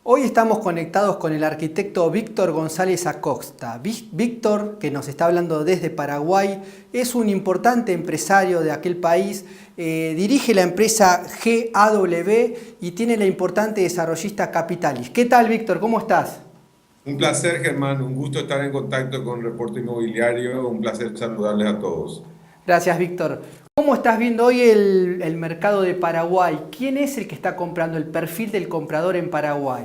Hoy estamos conectados con el arquitecto Víctor González Acosta. Víctor, que nos está hablando desde Paraguay, es un importante empresario de aquel país, dirige la empresa GAW y tiene la importante desarrollista Capitalis. ¿Qué tal, Víctor? ¿Cómo estás? Un placer, Germán. Un gusto estar en contacto con Reporte Inmobiliario. Un placer saludarles a todos. Gracias, Víctor. ¿Cómo estás viendo hoy el mercado de Paraguay? ¿Quién es el que está comprando, el perfil del comprador en Paraguay?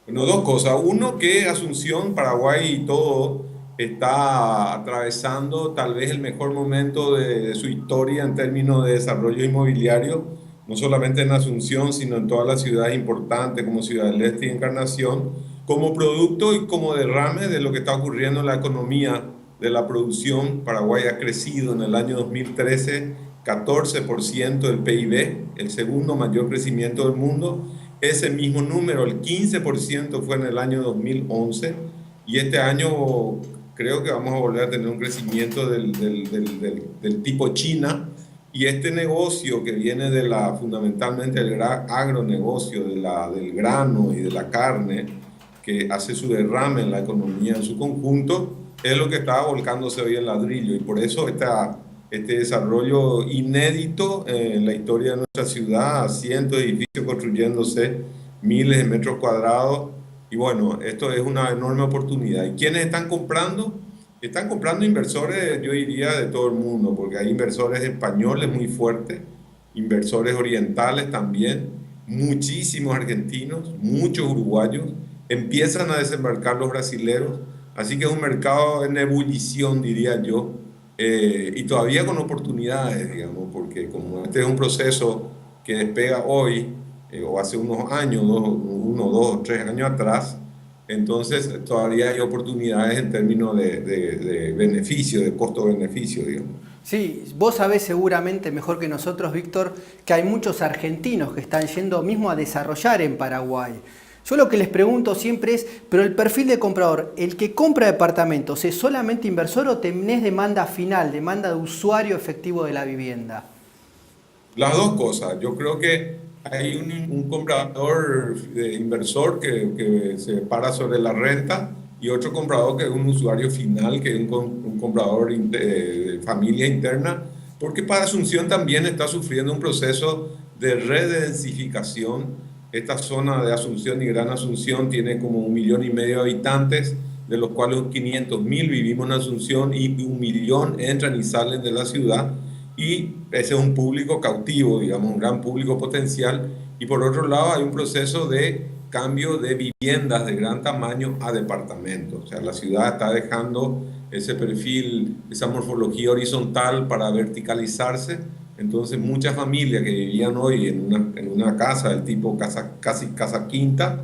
Bueno, dos cosas. Uno, que Asunción, Paraguay y todo está atravesando tal vez el mejor momento de su historia en términos de desarrollo inmobiliario, no solamente en Asunción, sino en todas las ciudades importantes como Ciudad del Este y Encarnación, como producto y como derrame de lo que está ocurriendo en la economía de la producción. Paraguay ha crecido en el año 2013 14% del PIB, el segundo mayor crecimiento del mundo. Ese mismo número, el 15%, fue en el año 2011 y este año creo que vamos a volver a tener un crecimiento del tipo China. Y este negocio que viene fundamentalmente del agronegocio, del grano y de la carne, que hace su derrame en la economía en su conjunto, es lo que está volcándose hoy en ladrillo. Y por eso este desarrollo inédito en la historia de nuestra ciudad, cientos de edificios construyéndose, miles de metros cuadrados. Y bueno, esto es una enorme oportunidad. ¿Y quiénes están comprando? Están comprando inversores, yo diría, de todo el mundo, porque hay inversores españoles muy fuertes, inversores orientales también, muchísimos argentinos, muchos uruguayos, empiezan a desembarcar los brasileros, así que es un mercado en ebullición, diría yo, y todavía con oportunidades, digamos, porque como este es un proceso que despega hoy, o hace unos años, uno, dos, 3 años atrás, entonces todavía hay oportunidades en términos de beneficio, de costo-beneficio, digamos. Sí, vos sabés seguramente mejor que nosotros, Víctor, que hay muchos argentinos que están yendo mismo a desarrollar en Paraguay. Yo lo que les pregunto siempre es, pero el perfil de comprador, ¿el que compra departamentos es solamente inversor o tenés demanda final, demanda de usuario efectivo de la vivienda? Las dos cosas. Yo creo que hay un comprador inversor que se para sobre la renta y otro comprador que es un usuario final, que es un comprador de familia interna, porque para Asunción también está sufriendo un proceso de redensificación. Esta zona de Asunción y Gran Asunción tiene como 1,5 millones de habitantes, de los cuales 500.000 vivimos en Asunción y 1 millón entran y salen de la ciudad, y ese es un público cautivo, digamos, un gran público potencial. Y por otro lado hay un proceso de cambio de viviendas de gran tamaño a departamentos. O sea, la ciudad está dejando ese perfil, esa morfología horizontal para verticalizarse. Entonces muchas familias que vivían hoy en una casa del tipo casi casa quinta,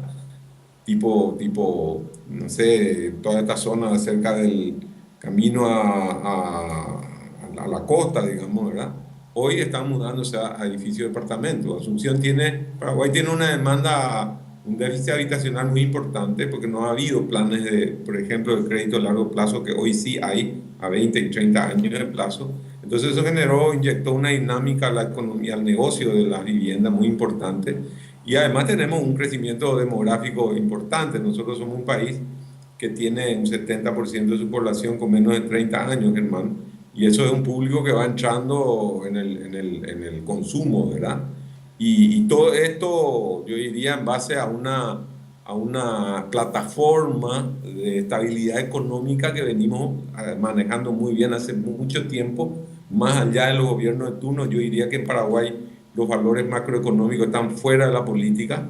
no sé, toda esta zona cerca del camino a la costa, digamos, ¿verdad? Hoy están mudándose a edificios de departamentos. Paraguay tiene una demanda, un déficit habitacional muy importante porque no ha habido planes por ejemplo, de crédito a largo plazo, que hoy sí hay a 20 y 30 años de plazo. Entonces eso inyectó una dinámica a la economía, al negocio de la vivienda muy importante. Y además tenemos un crecimiento demográfico importante. Nosotros somos un país que tiene un 70% de su población con menos de 30 años, Germán, y eso es un público que va entrando en el consumo, ¿verdad? Y todo esto, yo diría, en base a una plataforma de estabilidad económica que venimos manejando muy bien hace mucho tiempo, más allá de los gobiernos de turno. Yo diría que en Paraguay los valores macroeconómicos están fuera de la política,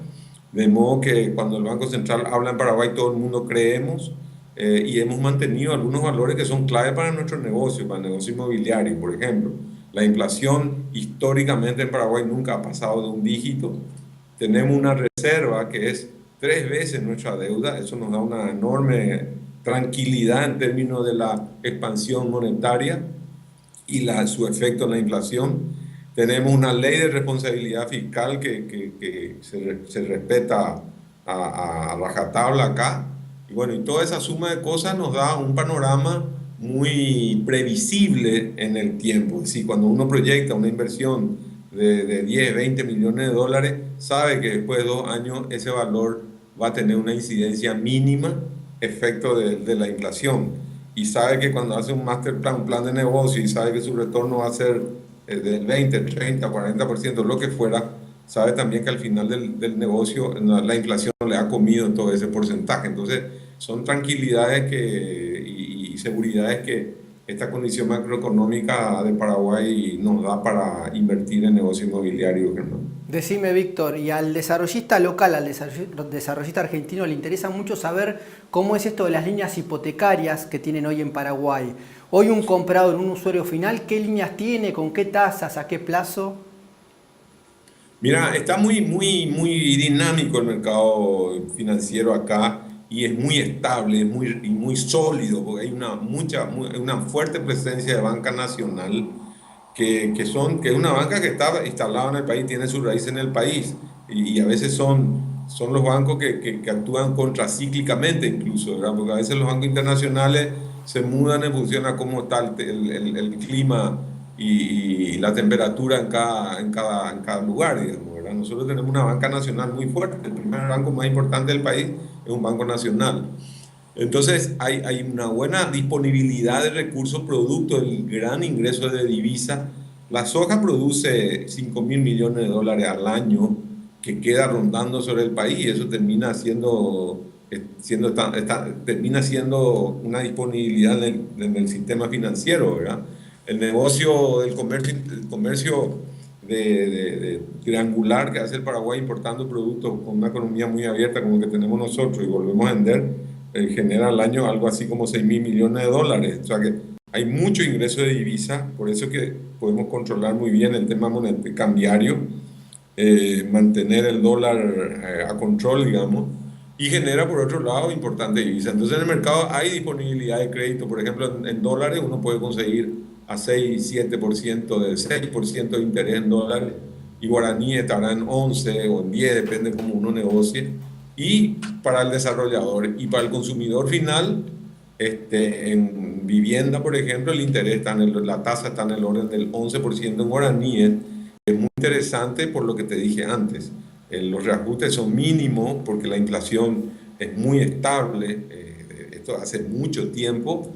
de modo que cuando el Banco Central habla en Paraguay todo el mundo creemos, y hemos mantenido algunos valores que son clave para nuestro negocio, para el negocio inmobiliario. Por ejemplo, la inflación históricamente en Paraguay nunca ha pasado de un dígito. Tenemos una reserva que es 3 veces nuestra deuda. Eso nos da una enorme tranquilidad en términos de la expansión monetaria y su efecto en la inflación. Tenemos una ley de responsabilidad fiscal que se respeta a rajatabla acá. Y bueno, y toda esa suma de cosas nos da un panorama muy previsible en el tiempo. Es decir, cuando uno proyecta una inversión de 10, 20 millones de dólares, sabe que después de 2 años ese valor va a tener una incidencia mínima efecto de la inflación. Y sabe que cuando hace un master plan, un plan de negocio, y sabe que su retorno va a ser del 20, 30, 40%, lo que fuera, sabe también que al final del negocio la inflación le ha comido todo ese porcentaje. Entonces, son tranquilidades y seguridades que esta condición macroeconómica de Paraguay nos da para invertir en negocio inmobiliario, Germán. Decime, Víctor, y al desarrollista local, al desarrollista argentino, le interesa mucho saber cómo es esto de las líneas hipotecarias que tienen hoy en Paraguay. Hoy un comprador, un usuario final, ¿qué líneas tiene? ¿Con qué tasas? ¿A qué plazo? Mira, está muy dinámico el mercado financiero acá y es muy estable, y muy sólido, porque hay una fuerte presencia de banca nacional que es una banca que está instalada en el país, tiene su raíz en el país y a veces son los bancos que actúan contracíclicamente incluso, ¿verdad? Porque a veces los bancos internacionales se mudan en función a cómo está el clima y la temperatura en cada lugar, digamos, ¿verdad? Nosotros tenemos una banca nacional muy fuerte, el primer banco más importante del país es un banco nacional. Entonces hay una buena disponibilidad de recursos producto del gran ingreso de divisa. La soja produce 5.000 millones de dólares al año que queda rondando sobre el país y eso termina termina siendo una disponibilidad en el sistema financiero, ¿verdad? El negocio del comercio, el comercio de triangular que hace el Paraguay importando productos con una economía muy abierta como que tenemos nosotros y volvemos a vender, genera al año algo así como 6.000 millones de dólares. O sea que hay mucho ingreso de divisa, por eso que podemos controlar muy bien el tema cambiario, mantener el dólar a control, digamos, y genera por otro lado importante divisa. Entonces en el mercado hay disponibilidad de crédito, por ejemplo, en dólares uno puede conseguir a 6, 7%, de 6% de interés en dólares, y guaraní estará en 11 o en 10, depende cómo uno negocie. Y para el desarrollador y para el consumidor final, en vivienda, por ejemplo, el interés está la tasa está en el orden del 11% en guaraníes. Es muy interesante por lo que te dije antes. Los reajustes son mínimos porque la inflación es muy estable. Esto hace mucho tiempo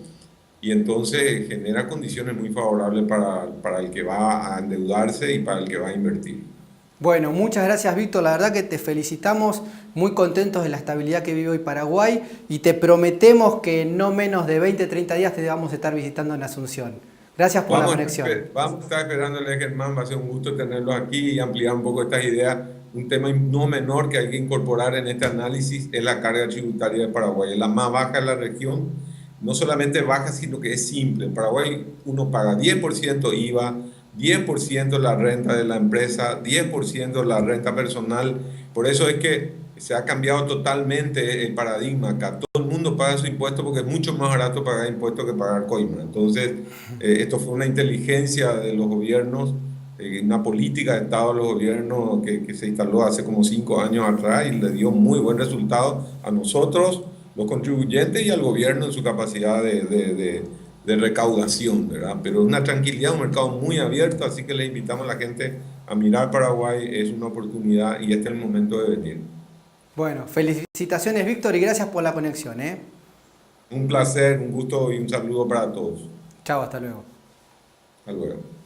y entonces genera condiciones muy favorables para el que va a endeudarse y para el que va a invertir. Bueno, muchas gracias, Víctor. La verdad que te felicitamos, muy contentos de la estabilidad que vive hoy Paraguay y te prometemos que en no menos de 20, 30 días te vamos a estar visitando en Asunción. Gracias por la conexión. Vamos a estar esperándole, Germán. Va a ser un gusto tenerlos aquí y ampliar un poco estas ideas. Un tema no menor que hay que incorporar en este análisis es la carga tributaria de Paraguay. Es la más baja de la región. No solamente baja, sino que es simple. En Paraguay uno paga 10% IVA, 10% la renta de la empresa, 10% la renta personal. Por eso es que se ha cambiado totalmente el paradigma. Acá todo el mundo paga su impuesto porque es mucho más barato pagar impuestos que pagar coima. Entonces, esto fue una inteligencia de los gobiernos, una política de Estado de los gobiernos que se instaló hace como 5 años atrás y le dio muy buen resultado a nosotros, los contribuyentes, y al gobierno en su capacidad de recaudación, ¿verdad? Pero es una tranquilidad, un mercado muy abierto, así que le invitamos a la gente a mirar Paraguay, es una oportunidad y este es el momento de venir. Bueno, felicitaciones, Víctor, y gracias por la conexión, ¿eh? Un placer, un gusto y un saludo para todos. Chao, hasta luego. Hasta luego.